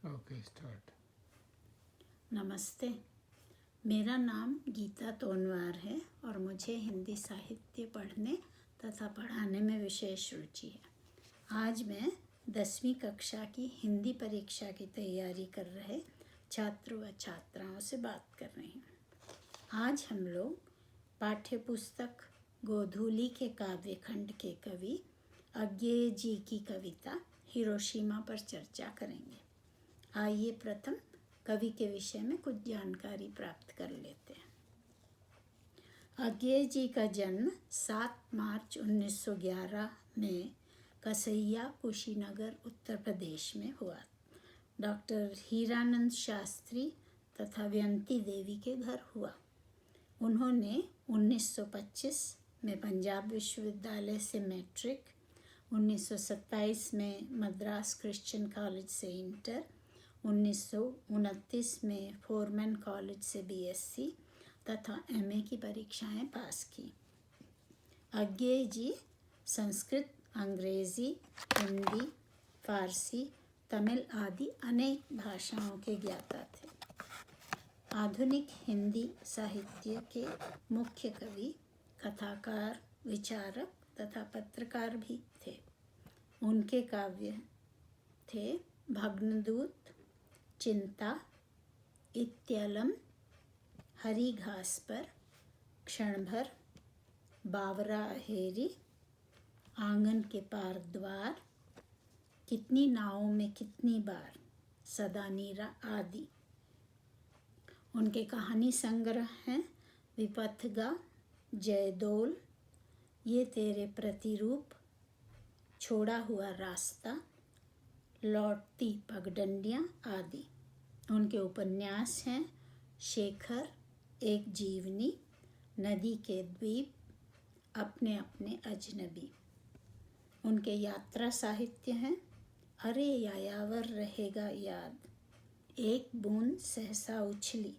Okay start. नमस्ते, मेरा नाम गीता तोनवार है और मुझे हिंदी साहित्य पढ़ने तथा पढ़ाने में विशेष रुचि है। आज मैं 10वीं कक्षा की हिंदी परीक्षा की तैयारी कर रहे छात्रों व छात्राओं से बात कर रही हूँ। आज हम लोग पाठ्य पुस्तक गोधूली के काव्यखंड के कवि अज्ञेय जी की कविता हिरोशिमा पर चर्चा करेंगे। आइए प्रथम कवि के विषय में कुछ जानकारी प्राप्त कर लेते हैं। अज्ञेय जी का जन्म 7 मार्च 1911 में कसैया कुशीनगर उत्तर प्रदेश में हुआ। डॉक्टर हीरानंद शास्त्री तथा व्यंती देवी के घर हुआ। उन्होंने 1925 में पंजाब विश्वविद्यालय से मैट्रिक, 1927 में मद्रास क्रिश्चियन कॉलेज से इंटर, 1929 में फोरमैन कॉलेज से बीएससी तथा एमए की परीक्षाएं पास की। अज्ञेय जी संस्कृत, अंग्रेजी, हिंदी, फारसी, तमिल आदि अनेक भाषाओं के ज्ञाता थे। आधुनिक हिंदी साहित्य के मुख्य कवि, कथाकार, विचारक तथा पत्रकार भी थे। उनके काव्य थे भग्नदूत, चिंता, इत्यलम, हरी घास पर, क्षणभर, बावरा अहेरी, आंगन के पार द्वार, कितनी नावों में कितनी बार, सदा नीरा आदि। उनके कहानी संग्रह हैं विपथगा, जयदोल, ये तेरे प्रतिरूप, छोड़ा हुआ रास्ता, लौटती पगडंडियाँ आदि। उनके उपन्यास हैं शेखर, एक जीवनी, नदी के द्वीप, अपने अपने अजनबी। उनके यात्रा साहित्य हैं अरे यायावर रहेगा याद, एक बूंद सहसा उछली।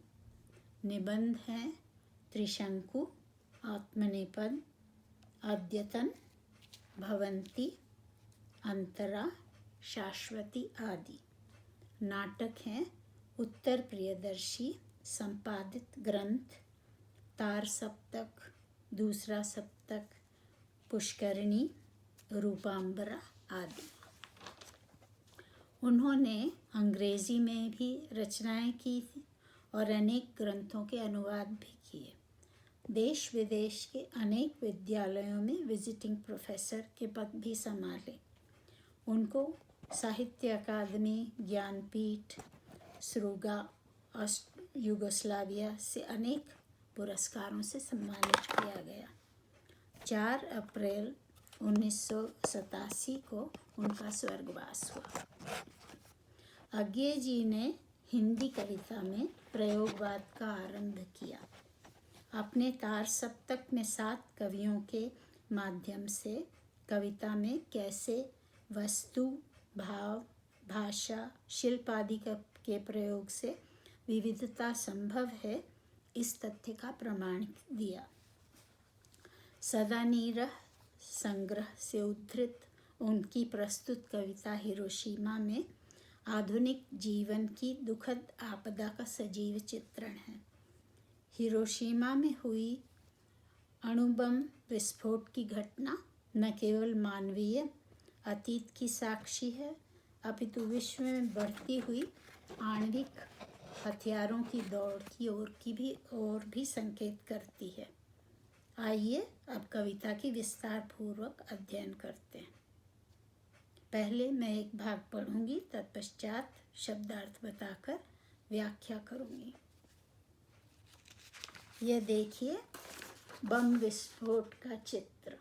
निबंध हैं त्रिशंकु, आत्मनेपद, अद्यतन, भवंती, अंतरा, शाश्वती आदि। नाटक हैं उत्तर प्रियदर्शी, संपादित ग्रंथ, तार सप्तक, दूसरा सप्तक, पुष्करिणी, रूपांबरा आदि। उन्होंने अंग्रेजी में भी रचनाएं की और अनेक ग्रंथों के अनुवाद भी किए। देश विदेश के अनेक विद्यालयों में विजिटिंग प्रोफेसर के पद भी संभाले। उनको साहित्य अकादमी, ज्ञानपीठ, श्रूगा, यूगोस्लाविया से अनेक पुरस्कारों से सम्मानित किया गया। 4 अप्रैल 1987 को उनका स्वर्गवास हुआ। अज्ञेय जी ने हिंदी कविता में प्रयोगवाद का आरंभ किया। अपने तार सप्तक में 7 कवियों के माध्यम से कविता में कैसे वस्तु, भाव, भाषा, शिल्प आदि के प्रयोग से विविधता संभव है, इस तथ्य का प्रमाण दिया। सदा नीरह संग्रह से उद्धृत उनकी प्रस्तुत कविता हिरोशिमा में आधुनिक जीवन की दुखद आपदा का सजीव चित्रण है। हिरोशिमा में हुई अणुबम विस्फोट की घटना न केवल मानवीय अतीत की साक्षी है, अपितु विश्व में बढ़ती हुई आणविक हथियारों की दौड़ की ओर भी संकेत करती है। आइए अब कविता की विस्तार पूर्वक अध्ययन करते हैं। पहले मैं एक भाग पढ़ूंगी, तत्पश्चात शब्दार्थ बताकर व्याख्या करूंगी। यह देखिए बम विस्फोट का चित्र।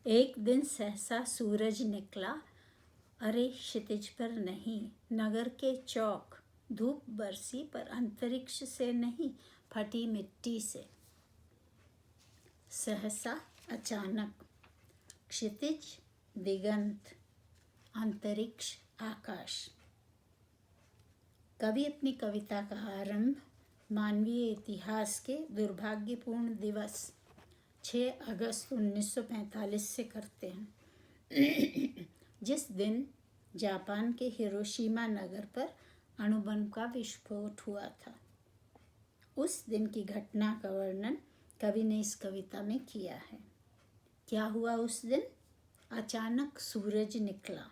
एक दिन सहसा सूरज निकला, अरे क्षितिज पर नहीं, नगर के चौक, धूप बरसी पर अंतरिक्ष से नहीं, फटी मिट्टी से। सहसा अचानक, क्षितिज दिगंत, अंतरिक्ष आकाश। कवि अपनी कविता का आरंभ मानवीय इतिहास के दुर्भाग्यपूर्ण दिवस 6 अगस्त 1945 से करते हैं, जिस दिन जापान के हिरोशिमा नगर पर अणुबम का विस्फोट हुआ था। उस दिन की घटना का वर्णन कवि ने इस कविता में किया है। क्या हुआ उस दिन? अचानक सूरज निकला,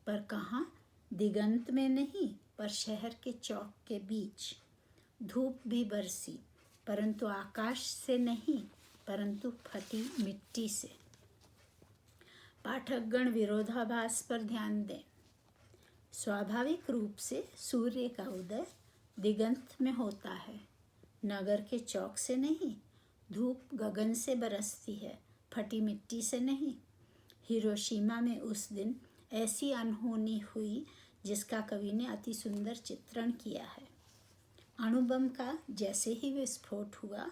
पर कहाँ? दिगंत में नहीं, पर शहर के चौक के बीच। धूप भी बरसी, परंतु आकाश से नहीं, परंतु फटी मिट्टी से। पाठकगण विरोधाभास पर ध्यान दें। स्वाभाविक रूप से सूर्य का उदय दिगंत में होता है, नगर के चौक से नहीं। धूप गगन से बरसती है, फटी मिट्टी से नहीं। हिरोशिमा में उस दिन ऐसी अनहोनी हुई जिसका कवि ने अति सुंदर चित्रण किया है। अणुबम का जैसे ही विस्फोट हुआ,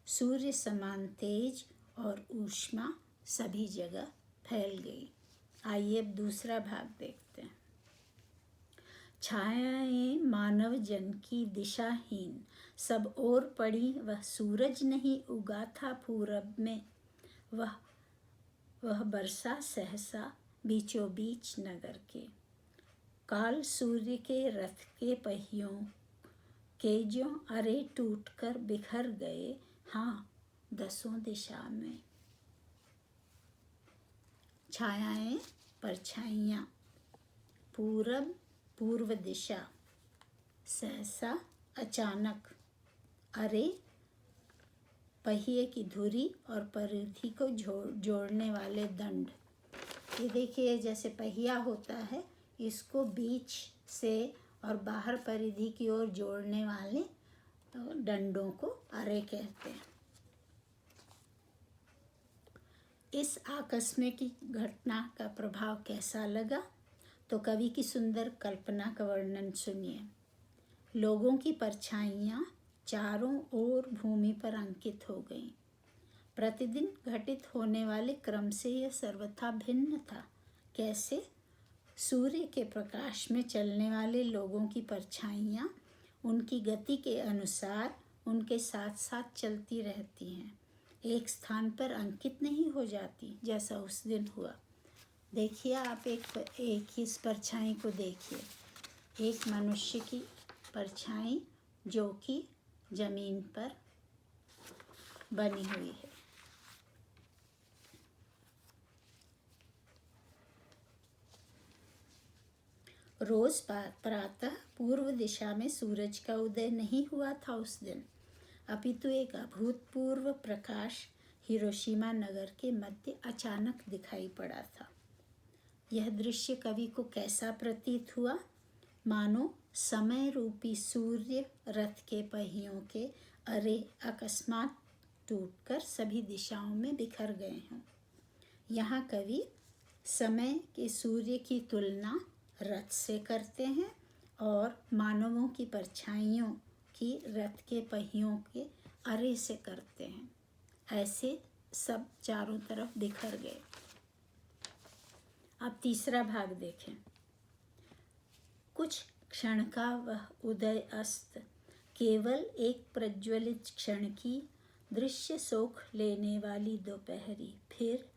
सूर्य समान तेज और ऊष्मा सभी जगह फैल गई। आइए अब दूसरा भाग देखते हैं। छायाएं मानव जन की दिशाहीन सब ओर पड़ी, वह सूरज नहीं उगा था पूरब में, वह बरसा सहसा बीचों बीच नगर के। काल सूर्य के रथ के पहियों के जो अरे टूटकर बिखर गए, हाँ 10 दिशा में। छायाएं परछाइयाँ, पूरब पूर्व दिशा, सहसा अचानक, अरे पहिए की धुरी और परिधि को जोड़ने वाले दंड। ये देखिए, जैसे पहिया होता है, इसको बीच से और बाहर परिधि की ओर जोड़ने वाले डंडों को अरे कहते हैं। इस आकस्मिक घटना का प्रभाव कैसा लगा? तो कवि की सुंदर कल्पना का वर्णन सुनिए। लोगों की परछाइयाँ चारों ओर भूमि पर अंकित हो गईं। प्रतिदिन घटित होने वाले क्रम से यह सर्वथा भिन्न था। कैसे? सूर्य के प्रकाश में चलने वाले लोगों की परछाइयाँ उनकी गति के अनुसार उनके साथ साथ चलती रहती हैं, एक स्थान पर अंकित नहीं हो जाती, जैसा उस दिन हुआ। देखिए आप एक ही इस परछाई को देखिए, एक मनुष्य की परछाई जो कि जमीन पर बनी हुई है। रोज प्रातः पूर्व दिशा में सूरज का उदय नहीं हुआ था उस दिन, अपितु एक अभूतपूर्व प्रकाश हिरोशिमा नगर के मध्य अचानक दिखाई पड़ा था। यह दृश्य कवि को कैसा प्रतीत हुआ? मानो समय रूपी सूर्य रथ के पहियों के अरे अकस्मात टूटकर सभी दिशाओं में बिखर गए हों। यहाँ कवि समय के सूर्य की तुलना रथ से करते हैं और मानवों की परछाइयों की रथ के पहियों के अरे से करते हैं। ऐसे सब चारों तरफ बिखर गए। अब तीसरा भाग देखें। कुछ क्षण का वह उदय अस्त केवल एक प्रज्वलित क्षण की दृश्य सोख लेने वाली दोपहरी, फिर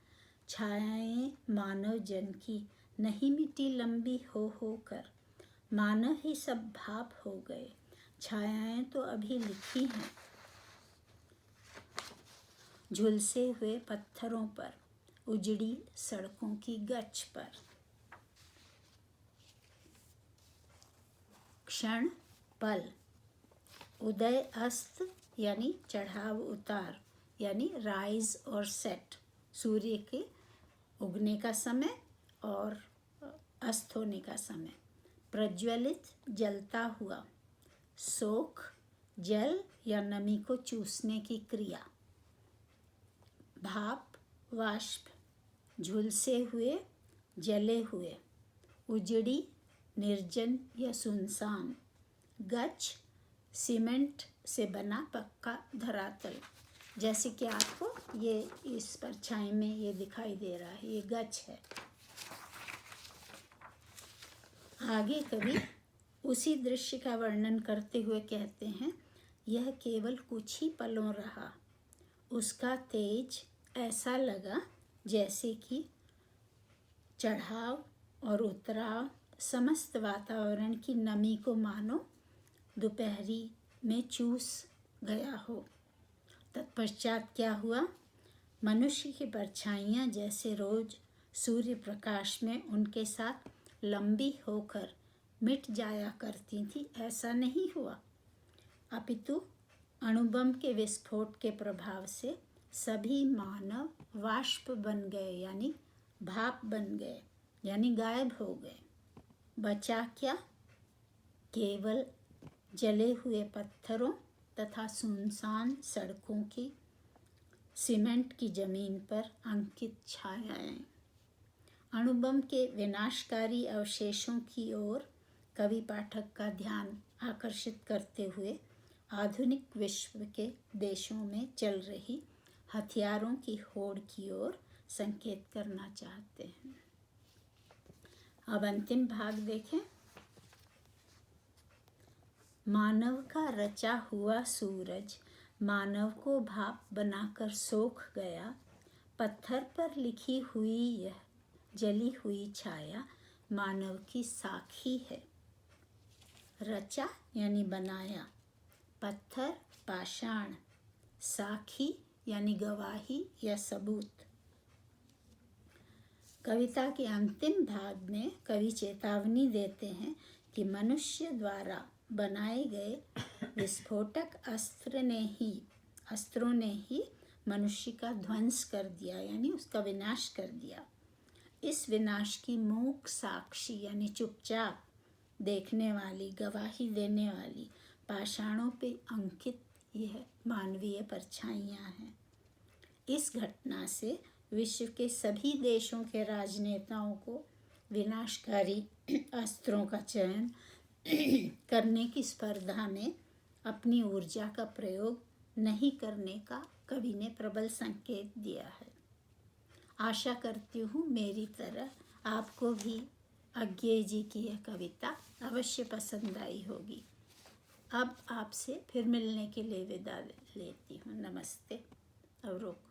छायाएं मानव जन की नहीं मिटी लंबी हो कर, मानव ही सब भाप हो गए। छायाएं तो अभी लिखी हैं झुलसे हुए पत्थरों पर, उजड़ी सड़कों की गच पर। क्षण पल, उदय अस्त यानी चढ़ाव उतार, यानी राइज और सेट, सूर्य के उगने का समय और अस्त होने का समय। प्रज्वलित जलता हुआ, सोख जल या नमी को चूसने की क्रिया। भाप वाष्प, झुलसे हुए जले हुए, उजड़ी निर्जन या सुनसान, गच सीमेंट से बना पक्का धरातल। जैसे कि आपको ये इस परछाई में ये दिखाई दे रहा है, ये गच है। आगे कवि उसी दृश्य का वर्णन करते हुए कहते हैं, यह केवल कुछ ही पलों रहा, उसका तेज ऐसा लगा जैसे कि चढ़ाव और उतराव समस्त वातावरण की नमी को मानो दोपहरी में चूस गया हो। तत्पश्चात क्या हुआ? मनुष्य की परछाइयाँ जैसे रोज सूर्य प्रकाश में उनके साथ लंबी होकर मिट जाया करती थी, ऐसा नहीं हुआ, अपितु अणुबम के विस्फोट के प्रभाव से सभी मानव वाष्प बन गए, यानी भाप बन गए, यानी गायब हो गए। बचा क्या? केवल जले हुए पत्थरों तथा सुनसान सड़कों की सीमेंट की जमीन पर अंकित छायाएं। अणुबम के विनाशकारी अवशेषों की ओर कवि पाठक का ध्यान आकर्षित करते हुए आधुनिक विश्व के देशों में चल रही हथियारों की होड़ की ओर संकेत करना चाहते हैं। अब अंतिम भाग देखें। मानव का रचा हुआ सूरज मानव को भाप बनाकर सोख गया। पत्थर पर लिखी हुई यह जली हुई छाया मानव की साखी है। रचा यानी बनाया, पत्थर पाषाण, साखी यानी गवाही या सबूत। कविता के अंतिम भाग में कवि चेतावनी देते हैं कि मनुष्य द्वारा बनाए गए विस्फोटक अस्त्रों ने ही मनुष्य का ध्वंस कर दिया, यानी उसका विनाश कर दिया। इस विनाश की मूक साक्षी यानी चुपचाप देखने वाली, गवाही देने वाली पाषाणों पे अंकित यह मानवीय परछाइयाँ हैं। इस घटना से विश्व के सभी देशों के राजनेताओं को विनाशकारी अस्त्रों का चयन करने की स्पर्धा में अपनी ऊर्जा का प्रयोग नहीं करने का कवि ने प्रबल संकेत दिया है। आशा करती हूँ मेरी तरह आपको भी अज्ञेय जी की यह कविता अवश्य पसंद आई होगी। अब आपसे फिर मिलने के लिए विदा लेती हूँ। नमस्ते। अवरोक।